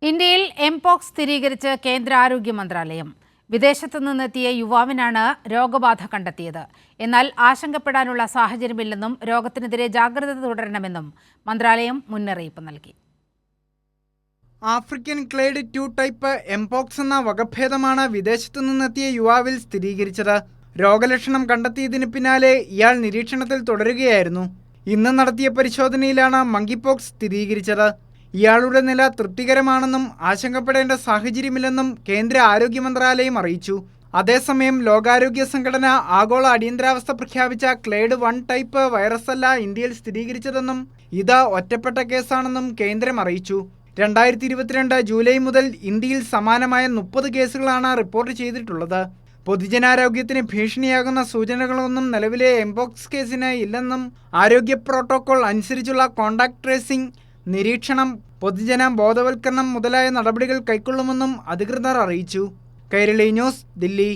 ഇന്ത്യയിൽ എംപോക്സ് സ്ഥിരീകരിച്ച് കേന്ദ്ര ആരോഗ്യ മന്ത്രാലയം. വിദേശത്തു നിന്നെത്തിയ യുവാവിനാണ് രോഗബാധ കണ്ടെത്തിയത്. എന്നാൽ ആശങ്കപ്പെടാനുള്ള സാഹചര്യമില്ലെന്നും രോഗത്തിനെതിരെ ജാഗ്രത തുടരണമെന്നും മന്ത്രാലയം മുന്നറിയിപ്പ് നൽകി. ആഫ്രിക്കൻ ക്ലേഡ് 2 ടൈപ്പ് എംപോക്സ് എന്ന വകഭേദമാണ് വിദേശത്തു നിന്നെത്തിയ യുവാവിൽ സ്ഥിരീകരിച്ചത്. രോഗലക്ഷണം കണ്ടെത്തിയതിന് പിന്നാലെ ഇയാൾ നിരീക്ഷണത്തിൽ തുടരുകയായിരുന്നു. ഇന്ന് നടത്തിയ പരിശോധനയിലാണ് മങ്കിപോക്സ് സ്ഥിരീകരിച്ചത്. ഇയാളുടെ നില തൃപ്തികരമാണെന്നും ആശങ്കപ്പെടേണ്ട സാഹചര്യമില്ലെന്നും കേന്ദ്ര ആരോഗ്യ മന്ത്രാലയം അറിയിച്ചു. അതേസമയം ലോകാരോഗ്യ സംഘടന ആഗോള അടിയന്തരാവസ്ഥ പ്രഖ്യാപിച്ച ക്ലേഡ് 1 ടൈപ്പ് വൈറസല്ല ഇന്ത്യയിൽ സ്ഥിരീകരിച്ചതെന്നും ഇത് ഒറ്റപ്പെട്ട കേസാണെന്നും കേന്ദ്രം അറിയിച്ചു. 2022 ജൂലൈ മുതൽ ഇന്ത്യയിൽ സമാനമായ 30 കേസുകളാണ് റിപ്പോർട്ട് ചെയ്തിട്ടുള്ളത്. പൊതുജനാരോഗ്യത്തിന് ഭീഷണിയാകുന്ന സൂചനകളൊന്നും നിലവിലെ എംപോക്സ് കേസിന് ഇല്ലെന്നും ആരോഗ്യ പ്രോട്ടോകോൾ അനുസരിച്ചുള്ള കോണ്ടാക്ട് ട്രേസിംഗ്, നിരീക്ഷണം, പൊതുജന ബോധവൽക്കരണം മുതലായ നടപടികൾ കൈക്കൊള്ളുമെന്നും അധികൃതർ അറിയിച്ചു. കൈരളി ന്യൂസ്, ദില്ലി.